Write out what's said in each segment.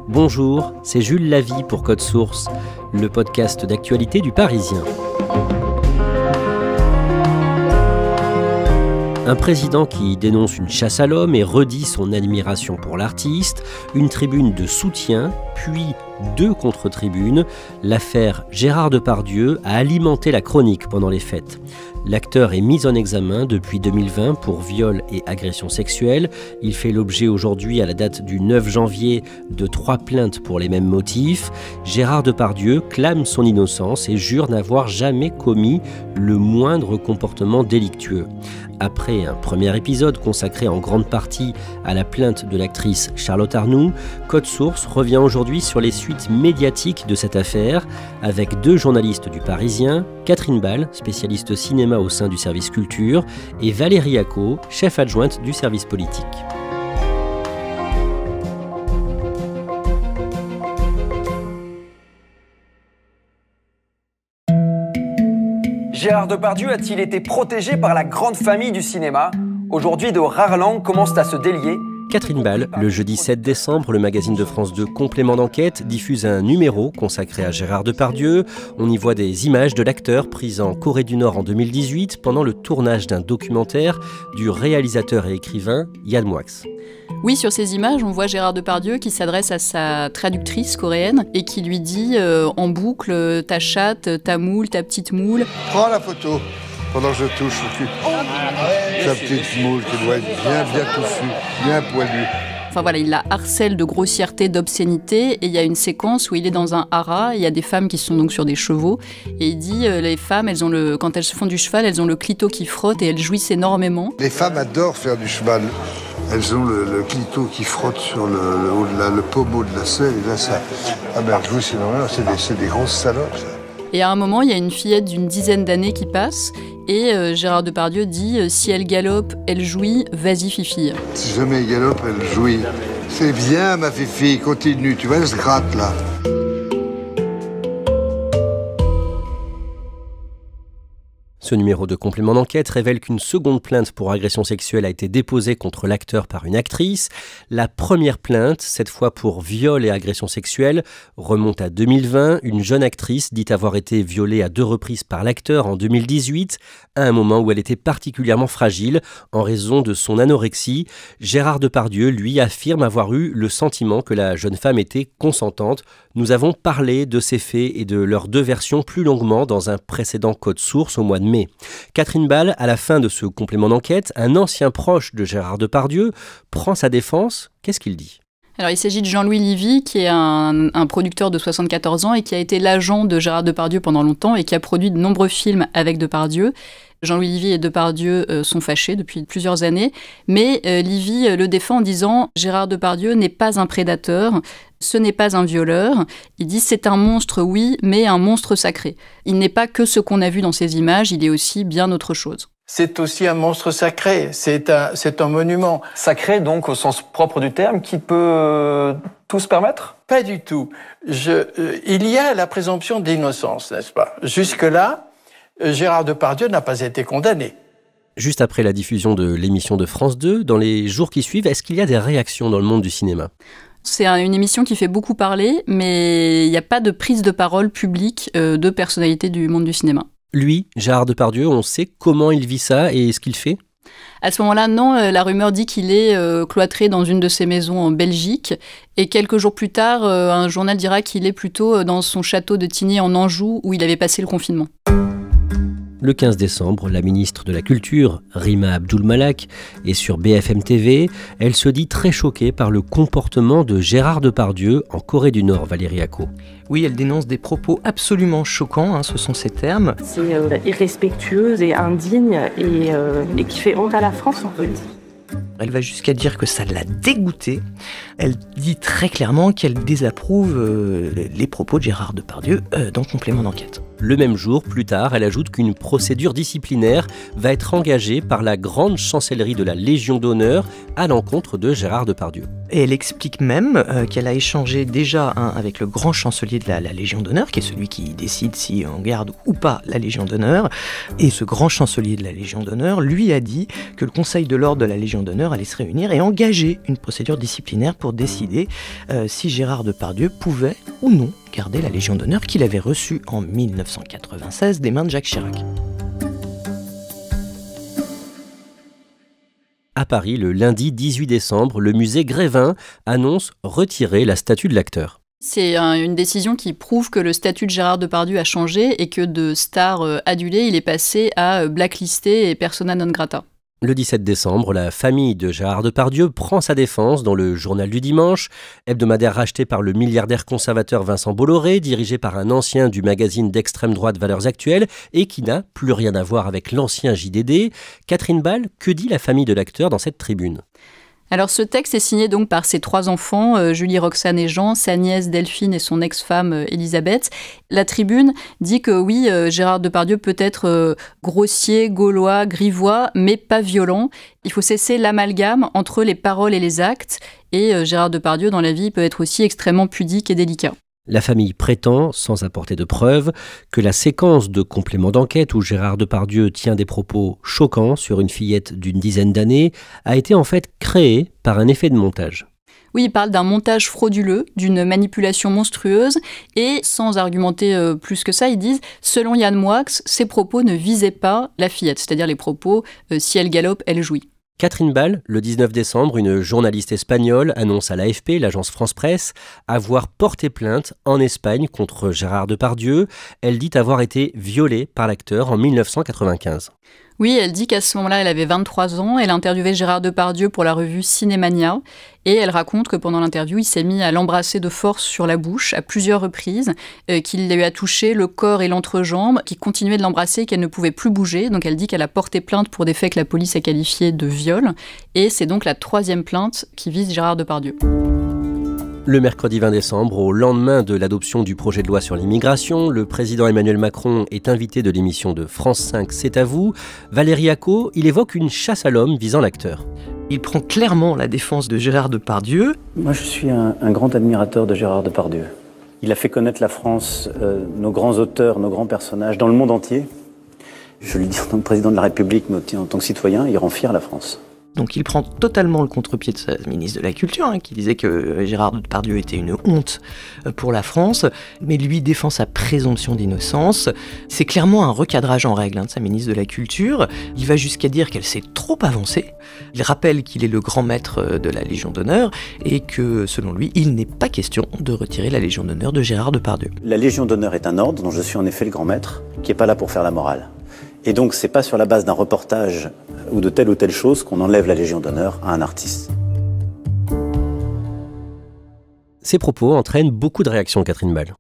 Bonjour, c'est Jules Lavie pour Code Source, le podcast d'actualité du Parisien. Un président qui dénonce une chasse à l'homme et redit son admiration pour l'artiste, une tribune de soutien, puis 2 contre-tribunes. L'affaire Gérard Depardieu a alimenté la chronique pendant les fêtes. L'acteur est mis en examen depuis 2020 pour viol et agression sexuelle. Il fait l'objet aujourd'hui, à la date du 9 janvier, de 3 plaintes pour les mêmes motifs. Gérard Depardieu clame son innocence et jure n'avoir jamais commis le moindre comportement délictueux. Après un premier épisode consacré en grande partie à la plainte de l'actrice Charlotte Arnoult, Code Source revient aujourd'hui sur les suites médiatiques de cette affaire avec 2 journalistes du Parisien, Catherine Ball, spécialiste cinéma au sein du service culture, et Valérie Acco, chef adjointe du service politique. Gérard Depardieu a-t-il été protégé par la grande famille du cinéma ? Aujourd'hui, de rares langues commencent à se délier. Catherine Ball, le jeudi 7 décembre, le magazine de France 2 Complément d'enquête diffuse un numéro consacré à Gérard Depardieu. On y voit des images de l'acteur prises en Corée du Nord en 2018 pendant le tournage d'un documentaire du réalisateur et écrivain Yann Moix. Oui, sur ces images, on voit Gérard Depardieu qui s'adresse à sa traductrice coréenne et qui lui dit en boucle « ta chatte, ta moule, ta petite moule ». Prends la photo pendant que je touche au cul. Ta petite moule qui doit être bien touffue, bien poilue. Enfin voilà, il la harcèle de grossièreté, d'obscénité, et il y a une séquence où il est dans un haras, il y a des femmes qui sont donc sur des chevaux, et il dit les femmes, quand elles se font du cheval, elles ont le clito qui frotte et elles jouissent énormément. Les femmes adorent faire du cheval. Elles ont le clito qui frotte sur le pommeau de la selle, et là ça... Ah ben elles jouissent énormément, c'est des grosses salopes ça. Et à un moment, il y a une fillette d'une dizaine d'années qui passe, et Gérard Depardieu dit « Si elle galope, elle jouit, vas-y fifille ». Si jamais elle galope, elle jouit. C'est bien ma fifi, continue, tu vois, elle se gratte là. Ce numéro de complément d'enquête révèle qu'une seconde plainte pour agression sexuelle a été déposée contre l'acteur par une actrice. La première plainte, cette fois pour viol et agression sexuelle, remonte à 2020. Une jeune actrice dit avoir été violée à 2 reprises par l'acteur en 2018, à un moment où elle était particulièrement fragile en raison de son anorexie. Gérard Depardieu, lui, affirme avoir eu le sentiment que la jeune femme était consentante. Nous avons parlé de ces faits et de leurs 2 versions plus longuement dans un précédent Code Source au mois de mai. Catherine Ball, à la fin de ce complément d'enquête, un ancien proche de Gérard Depardieu prend sa défense. Qu'est-ce qu'il dit ? Alors, il s'agit de Jean-Louis Livy, qui est un producteur de 74 ans et qui a été l'agent de Gérard Depardieu pendant longtemps et qui a produit de nombreux films avec Depardieu. Jean-Louis Livy et Depardieu sont fâchés depuis plusieurs années, mais Livy le défend en disant « Gérard Depardieu n'est pas un prédateur, ce n'est pas un violeur ». Il dit « C'est un monstre, oui, mais un monstre sacré. Il n'est pas que ce qu'on a vu dans ces images, il est aussi bien autre chose ». C'est aussi un monstre sacré, c'est un monument. Sacré donc au sens propre du terme, qui peut tout se permettre ? Pas du tout. Il y a la présomption d'innocence, n'est-ce pas ? Jusque-là, Gérard Depardieu n'a pas été condamné. Juste après la diffusion de l'émission de France 2, dans les jours qui suivent, est-ce qu'il y a des réactions dans le monde du cinéma ? C'est une émission qui fait beaucoup parler, mais il n'y a pas de prise de parole publique de personnalités du monde du cinéma. Lui, Gérard Depardieu, on sait comment il vit ça et ce qu'il fait ? À ce moment-là, non, la rumeur dit qu'il est cloîtré dans une de ses maisons en Belgique. Et quelques jours plus tard, un journal dira qu'il est plutôt dans son château de Tigny en Anjou, où il avait passé le confinement. Le 15 décembre, la ministre de la Culture, Rima Abdul-Malak, est sur BFM TV. Elle se dit très choquée par le comportement de Gérard Depardieu en Corée du Nord, Valérie Acco. Oui, elle dénonce des propos absolument choquants, ce sont ses termes. C'est irrespectueuse et indigne et qui fait honte à la France, en fait. Elle va jusqu'à dire que ça l'a dégoûtée. Elle dit très clairement qu'elle désapprouve les propos de Gérard Depardieu dans Complément d'enquête. Le même jour, plus tard, elle ajoute qu'une procédure disciplinaire va être engagée par la grande chancellerie de la Légion d'honneur à l'encontre de Gérard Depardieu. Et elle explique même qu'elle a échangé déjà avec le grand chancelier de la Légion d'honneur, qui est celui qui décide si on garde ou pas la Légion d'honneur. Et ce grand chancelier de la Légion d'honneur lui a dit que le Conseil de l'ordre de la Légion d'honneur d'honneur allait se réunir et engager une procédure disciplinaire pour décider si Gérard Depardieu pouvait ou non garder la Légion d'honneur qu'il avait reçue en 1996 des mains de Jacques Chirac. À Paris, le lundi 18 décembre, le musée Grévin annonce retirer la statue de l'acteur. C'est une décision qui prouve que le statut de Gérard Depardieu a changé et que de star adulé, il est passé à blacklisté et persona non grata. Le 17 décembre, la famille de Gérard Depardieu prend sa défense dans le Journal du Dimanche, hebdomadaire racheté par le milliardaire conservateur Vincent Bolloré, dirigé par un ancien du magazine d'extrême droite Valeurs Actuelles et qui n'a plus rien à voir avec l'ancien JDD. Catherine Ball, que dit la famille de l'acteur dans cette tribune ? Alors ce texte est signé donc par ses 3 enfants, Julie, Roxane et Jean, sa nièce Delphine et son ex-femme Elisabeth. La tribune dit que oui, Gérard Depardieu peut être grossier, gaulois, grivois, mais pas violent. Il faut cesser l'amalgame entre les paroles et les actes. Et Gérard Depardieu, dans la vie, peut être aussi extrêmement pudique et délicat. La famille prétend, sans apporter de preuves, que la séquence de complément d'enquête où Gérard Depardieu tient des propos choquants sur une fillette d'une dizaine d'années a été en fait créée par un effet de montage. Oui, il parle d'un montage frauduleux, d'une manipulation monstrueuse et sans argumenter plus que ça, ils disent « Selon Yann Moix, ces propos ne visaient pas la fillette », c'est-à-dire les propos « Si elle galope, elle jouit ». Catherine Ball, le 19 décembre, une journaliste espagnole annonce à l'AFP, l'agence France Presse, avoir porté plainte en Espagne contre Gérard Depardieu. Elle dit avoir été violée par l'acteur en 1995. Oui, elle dit qu'à ce moment-là, elle avait 23 ans. Elle a interviewé Gérard Depardieu pour la revue Cinémania. Et elle raconte que pendant l'interview, il s'est mis à l'embrasser de force sur la bouche à plusieurs reprises, qu'il lui a touché le corps et l'entrejambe, qu'il continuait de l'embrasser et qu'elle ne pouvait plus bouger. Donc elle dit qu'elle a porté plainte pour des faits que la police a qualifiés de viol. Et c'est donc la 3e plainte qui vise Gérard Depardieu. Le mercredi 20 décembre, au lendemain de l'adoption du projet de loi sur l'immigration, le président Emmanuel Macron est invité de l'émission de France 5 C'est à vous. Valérie Acco, il évoque une chasse à l'homme visant l'acteur. Il prend clairement la défense de Gérard Depardieu. Moi, je suis un grand admirateur de Gérard Depardieu. Il a fait connaître la France, nos grands auteurs, nos grands personnages, dans le monde entier. Je le dis en tant que président de la République, mais aussi en tant que citoyen, il rend fier la France. Donc il prend totalement le contre-pied de sa ministre de la Culture, qui disait que Gérard Depardieu était une honte pour la France, mais lui défend sa présomption d'innocence. C'est clairement un recadrage en règle de sa ministre de la Culture. Il va jusqu'à dire qu'elle s'est trop avancée. Il rappelle qu'il est le grand maître de la Légion d'honneur et que, selon lui, il n'est pas question de retirer la Légion d'honneur de Gérard Depardieu. La Légion d'honneur est un ordre dont je suis en effet le grand maître, qui n'est pas là pour faire la morale. Et donc, c'est pas sur la base d'un reportage ou de telle chose qu'on enlève la Légion d'honneur à un artiste. Ces propos entraînent beaucoup de réactions, Catherine Ball.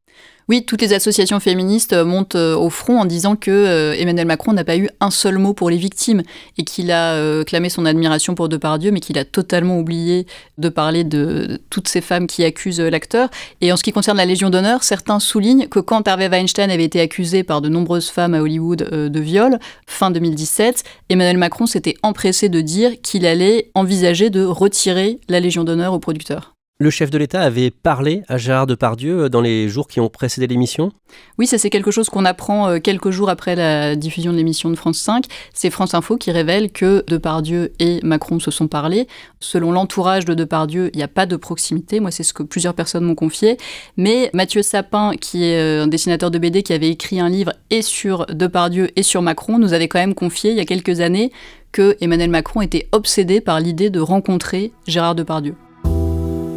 Oui, toutes les associations féministes montent au front en disant que Emmanuel Macron n'a pas eu un seul mot pour les victimes et qu'il a clamé son admiration pour Depardieu, mais qu'il a totalement oublié de parler de toutes ces femmes qui accusent l'acteur. Et en ce qui concerne la Légion d'honneur, certains soulignent que quand Harvey Weinstein avait été accusé par de nombreuses femmes à Hollywood de viol, fin 2017, Emmanuel Macron s'était empressé de dire qu'il allait envisager de retirer la Légion d'honneur au producteur. Le chef de l'État avait parlé à Gérard Depardieu dans les jours qui ont précédé l'émission ? Oui, ça c'est quelque chose qu'on apprend quelques jours après la diffusion de l'émission de France 5. C'est France Info qui révèle que Depardieu et Macron se sont parlé. Selon l'entourage de Depardieu, il n'y a pas de proximité. Moi, c'est ce que plusieurs personnes m'ont confié. Mais Mathieu Sapin, qui est un dessinateur de BD qui avait écrit un livre et sur Depardieu et sur Macron, nous avait quand même confié il y a quelques années que Emmanuel Macron était obsédé par l'idée de rencontrer Gérard Depardieu.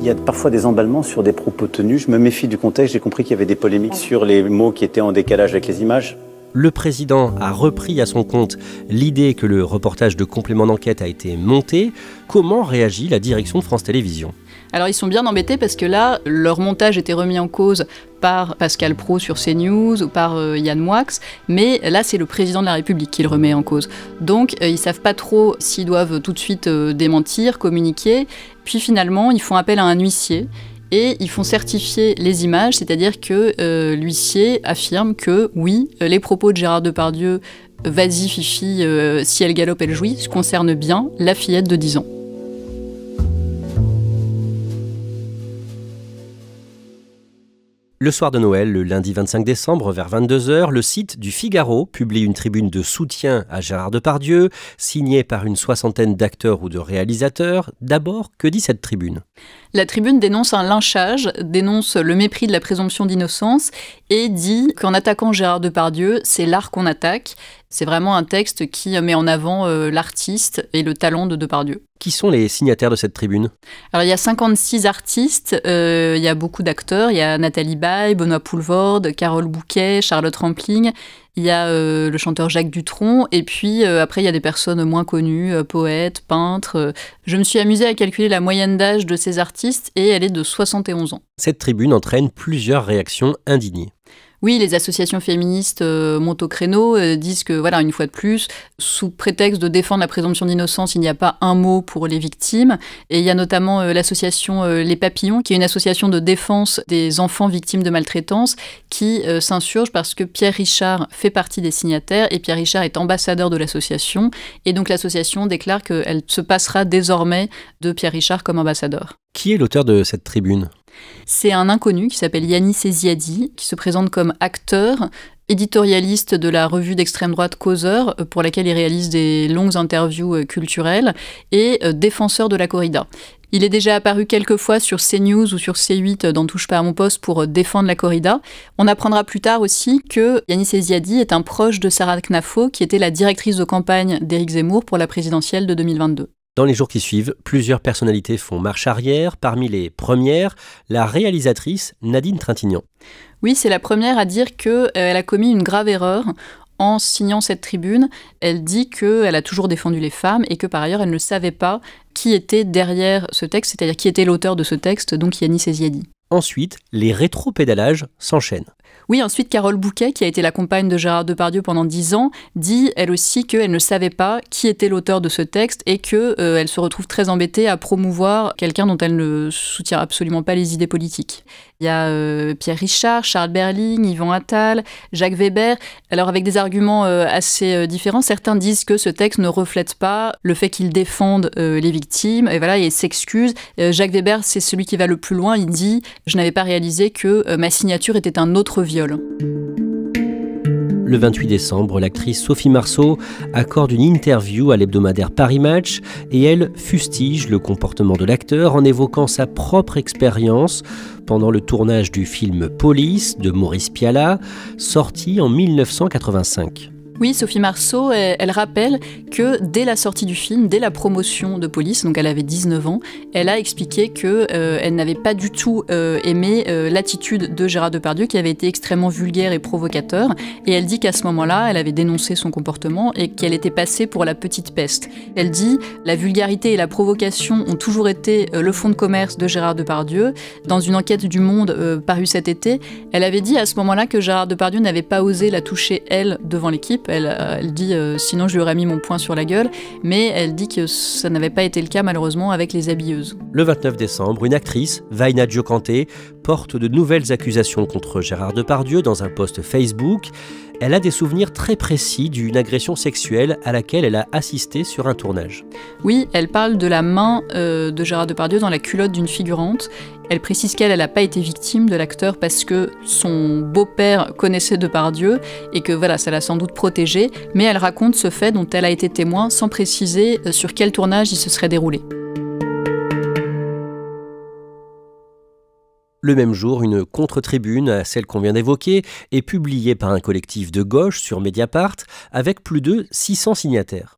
Il y a parfois des emballements sur des propos tenus. Je me méfie du contexte. J'ai compris qu'il y avait des polémiques sur les mots qui étaient en décalage avec les images. Le président a repris à son compte l'idée que le reportage de complément d'enquête a été monté. Comment réagit la direction de France Télévisions ? Alors ils sont bien embêtés parce que là, leur montage était remis en cause par Pascal Praud sur CNews ou par Yann Moix, mais là c'est le président de la République qui le remet en cause. Donc ils savent pas trop s'ils doivent tout de suite démentir, communiquer, puis finalement ils font appel à un huissier et ils font certifier les images, c'est-à-dire que l'huissier affirme que oui, les propos de Gérard Depardieu, vas-y Fifi, si elle galope elle jouit, concernent bien la fillette de 10 ans. Le soir de Noël, le lundi 25 décembre, vers 22h, le site du Figaro publie une tribune de soutien à Gérard Depardieu, signée par une soixantaine d'acteurs ou de réalisateurs. D'abord, que dit cette tribune ? La tribune dénonce un lynchage, dénonce le mépris de la présomption d'innocence et dit qu'en attaquant Gérard Depardieu, c'est l'art qu'on attaque. C'est vraiment un texte qui met en avant l'artiste et le talent de Depardieu. Qui sont les signataires de cette tribune ? Alors, il y a 56 artistes, il y a beaucoup d'acteurs. Il y a Nathalie Baye, Benoît Poelvoorde, Carole Bouquet, Charlotte Rampling. Il y a le chanteur Jacques Dutronc. Et puis, après, il y a des personnes moins connues, poètes, peintres. Je me suis amusée à calculer la moyenne d'âge de ces artistes et elle est de 71 ans. Cette tribune entraîne plusieurs réactions indignées. Oui, les associations féministes montent au créneau, disent que, voilà, une fois de plus, sous prétexte de défendre la présomption d'innocence, il n'y a pas un mot pour les victimes. Et il y a notamment l'association Les Papillons, qui est une association de défense des enfants victimes de maltraitance, qui s'insurge parce que Pierre Richard fait partie des signataires et Pierre Richard est ambassadeur de l'association. Et donc l'association déclare qu'elle se passera désormais de Pierre Richard comme ambassadeur. Qui est l'auteur de cette tribune ? C'est un inconnu qui s'appelle Yannis Eziadi, qui se présente comme acteur, éditorialiste de la revue d'extrême droite Causeur, pour laquelle il réalise des longues interviews culturelles, et défenseur de la corrida. Il est déjà apparu quelques fois sur CNews ou sur C8 dans Touche pas à mon poste pour défendre la corrida. On apprendra plus tard aussi que Yannis Eziadi est un proche de Sarah Knafo, qui était la directrice de campagne d'Éric Zemmour pour la présidentielle de 2022. Dans les jours qui suivent, plusieurs personnalités font marche arrière. Parmi les premières, la réalisatrice Nadine Trintignant. Oui, c'est la première à dire qu'elle a commis une grave erreur en signant cette tribune. Elle dit qu'elle a toujours défendu les femmes et que par ailleurs, elle ne savait pas qui était derrière ce texte, c'est-à-dire qui était l'auteur de ce texte, donc Yannis Eziadi. Ensuite, les rétropédalages s'enchaînent. Oui, ensuite, Carole Bouquet, qui a été la compagne de Gérard Depardieu pendant 10 ans, dit elle aussi qu'elle ne savait pas qui était l'auteur de ce texte et qu'elle se retrouve très embêtée à promouvoir quelqu'un dont elle ne soutient absolument pas les idées politiques. Il y a Pierre Richard, Charles Berling, Yvan Attal, Jacques Weber. Alors avec des arguments assez différents, certains disent que ce texte ne reflète pas le fait qu'il défende les victimes. Et voilà, il s'excuse. Jacques Weber, c'est celui qui va le plus loin. Il dit « Je n'avais pas réalisé que ma signature était un autre viol ». Le 28 décembre, l'actrice Sophie Marceau accorde une interview à l'hebdomadaire Paris Match et elle fustige le comportement de l'acteur en évoquant sa propre expérience pendant le tournage du film Police de Maurice Pialat, sorti en 1985. Oui, Sophie Marceau, elle rappelle que dès la sortie du film, dès la promotion de Police, donc elle avait 19 ans, elle a expliqué qu'elle n'avait pas du tout aimé l'attitude de Gérard Depardieu, qui avait été extrêmement vulgaire et provocateur. Et elle dit qu'à ce moment-là, elle avait dénoncé son comportement et qu'elle était passée pour la petite peste. Elle dit « La vulgarité et la provocation ont toujours été le fonds de commerce de Gérard Depardieu ». Dans une enquête du Monde parue cet été, elle avait dit à ce moment-là que Gérard Depardieu n'avait pas osé la toucher, elle, devant l'équipe. Elle dit sinon je lui aurais mis mon poing sur la gueule, mais elle dit que ça n'avait pas été le cas malheureusement avec les habilleuses. Le 29 décembre, une actrice, Vaina Diokanté, porte de nouvelles accusations contre Gérard Depardieu dans un post Facebook. Elle a des souvenirs très précis d'une agression sexuelle à laquelle elle a assisté sur un tournage. Oui, elle parle de la main de Gérard Depardieu dans la culotte d'une figurante. Elle précise qu'elle n'a pas été victime de l'acteur parce que son beau-père connaissait Depardieu et que voilà, ça l'a sans doute protégée, mais elle raconte ce fait dont elle a été témoin sans préciser sur quel tournage il se serait déroulé. Le même jour, une contre-tribune à celle qu'on vient d'évoquer est publiée par un collectif de gauche sur Mediapart avec plus de 600 signataires.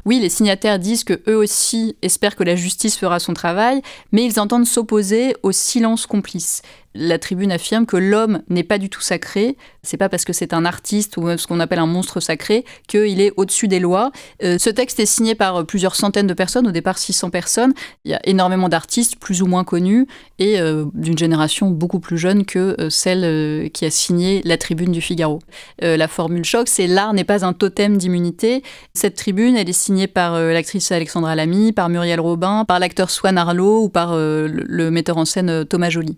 Oui, les signataires disent qu'eux aussi espèrent que la justice fera son travail, mais ils entendent s'opposer au silence complice. La tribune affirme que l'homme n'est pas du tout sacré. C'est pas parce que c'est un artiste ou ce qu'on appelle un monstre sacré qu'il est au-dessus des lois. Ce texte est signé par plusieurs centaines de personnes, au départ 600 personnes. Il y a énormément d'artistes, plus ou moins connus, et d'une génération beaucoup plus jeune que celle qui a signé la tribune du Figaro. La formule choc, c'est « l'art n'est pas un totem d'immunité ». Cette tribune, elle est signée par l'actrice Alexandra Lamy, par Muriel Robin, par l'acteur Swan Arlo ou par le metteur en scène Thomas Joly.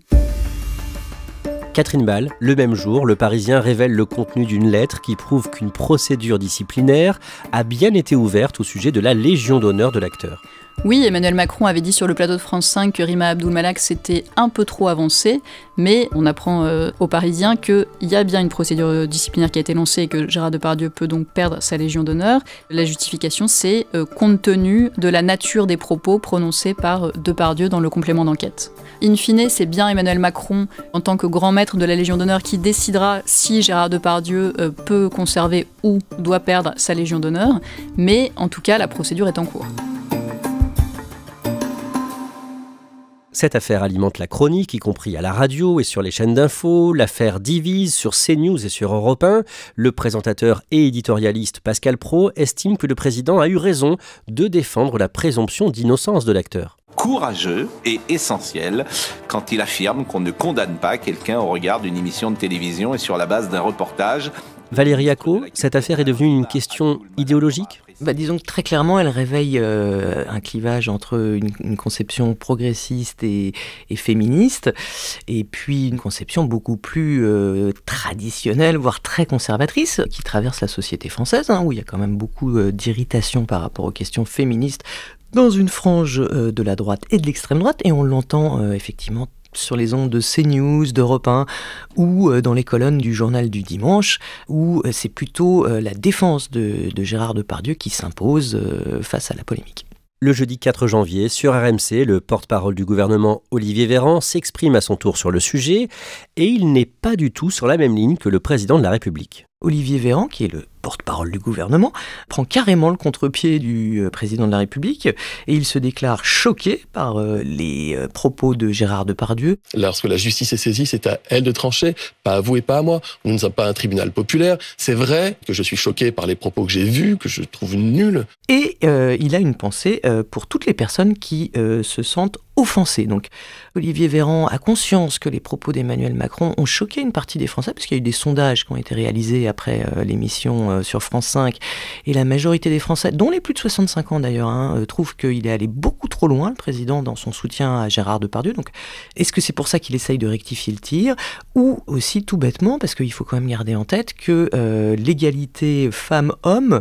Catherine Ball, le même jour, Le Parisien révèle le contenu d'une lettre qui prouve qu'une procédure disciplinaire a bien été ouverte au sujet de la Légion d'honneur de l'acteur. Oui, Emmanuel Macron avait dit sur le plateau de France 5 que Rima Abdul-Malak s'était un peu trop avancé, mais on apprend aux Parisiens qu'il y a bien une procédure disciplinaire qui a été lancée et que Gérard Depardieu peut donc perdre sa Légion d'honneur. La justification, c'est compte tenu de la nature des propos prononcés par Depardieu dans le complément d'enquête. In fine, c'est bien Emmanuel Macron, en tant que grand maître de la Légion d'honneur, qui décidera si Gérard Depardieu peut conserver ou doit perdre sa Légion d'honneur, mais en tout cas, la procédure est en cours. Cette affaire alimente la chronique, y compris à la radio et sur les chaînes d'infos. L'affaire divise sur CNews et sur Europe 1. Le présentateur et éditorialiste Pascal Praud estime que le président a eu raison de défendre la présomption d'innocence de l'acteur. Courageux et essentiel quand il affirme qu'on ne condamne pas quelqu'un au regard d'une émission de télévision et sur la base d'un reportage. Valérie Acco, cette affaire est devenue une question idéologique ? Disons que très clairement, elle réveille un clivage entre une conception progressiste et féministe, et puis une conception beaucoup plus traditionnelle, voire très conservatrice, qui traverse la société française, où il y a quand même beaucoup d'irritation par rapport aux questions féministes dans une frange de la droite et de l'extrême droite, et on l'entend effectivement sur les ondes de CNews, d'Europe 1 ou dans les colonnes du journal du dimanche, où c'est plutôt la défense de Gérard Depardieu qui s'impose face à la polémique. Le jeudi 4 janvier, sur RMC, le porte-parole du gouvernement Olivier Véran s'exprime à son tour sur le sujet et il n'est pas du tout sur la même ligne que le président de la République. Olivier Véran, qui est le porte-parole du gouvernement, prend carrément le contre-pied du président de la République et il se déclare choqué par les propos de Gérard Depardieu. Lorsque la justice est saisie, c'est à elle de trancher, pas à vous et pas à moi. Nous ne sommes pas un tribunal populaire. C'est vrai que je suis choqué par les propos que j'ai vus, que je trouve nuls. Et il a une pensée pour toutes les personnes qui se sentent offensées. Donc Olivier Véran a conscience que les propos d'Emmanuel Macron ont choqué une partie des Français, parce qu'il y a eu des sondages qui ont été réalisés après l'émission sur France 5, et la majorité des Français, dont les plus de 65 ans d'ailleurs, trouvent qu'il est allé beaucoup trop loin, le président, dans son soutien à Gérard Depardieu. Donc est-ce que c'est pour ça qu'il essaye de rectifier le tir, ou aussi tout bêtement, parce qu'il faut quand même garder en tête que l'égalité femmes-hommes,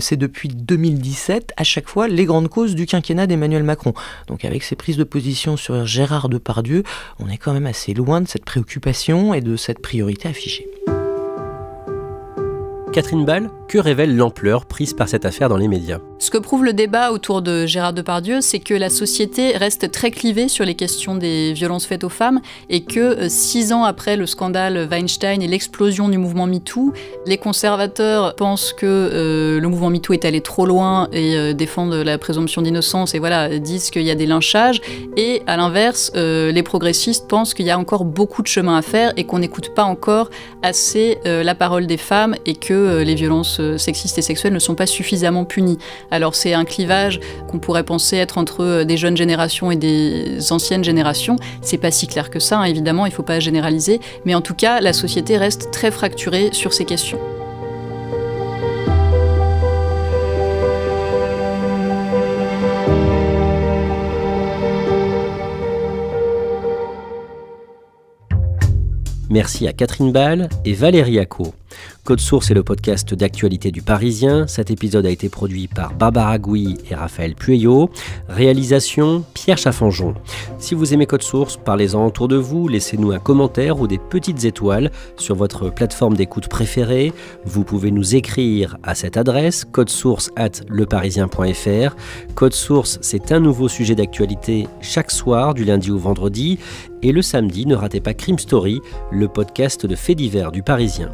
c'est depuis 2017 à chaque fois les grandes causes du quinquennat d'Emmanuel Macron. Donc avec ses prises de position sur Gérard Depardieu, on est quand même assez loin de cette préoccupation et de cette priorité affichée. Catherine Ball, que révèle l'ampleur prise par cette affaire dans les médias ? Ce que prouve le débat autour de Gérard Depardieu, c'est que la société reste très clivée sur les questions des violences faites aux femmes et que 6 ans après le scandale Weinstein et l'explosion du mouvement MeToo, les conservateurs pensent que le mouvement MeToo est allé trop loin et défendent la présomption d'innocence et disent qu'il y a des lynchages. Et à l'inverse, les progressistes pensent qu'il y a encore beaucoup de chemin à faire et qu'on n'écoute pas encore assez la parole des femmes et que les violences sexistes et sexuelles ne sont pas suffisamment punies. Alors c'est un clivage qu'on pourrait penser être entre des jeunes générations et des anciennes générations. C'est pas si clair que ça, évidemment, il ne faut pas généraliser, mais en tout cas, la société reste très fracturée sur ces questions. Merci à Catherine Ball et Valérie Acco. Code Source est le podcast d'actualité du Parisien. Cet épisode a été produit par Barbara Gouy et Raphaël Pueyo. Réalisation, Pierre Chaffanjon. Si vous aimez Code Source, parlez-en autour de vous, laissez-nous un commentaire ou des petites étoiles sur votre plateforme d'écoute préférée. Vous pouvez nous écrire à cette adresse, codesource@leparisien.fr. Code Source, c'est un nouveau sujet d'actualité chaque soir, du lundi au vendredi. Et le samedi, ne ratez pas Crime Story, le podcast de faits divers du Parisien.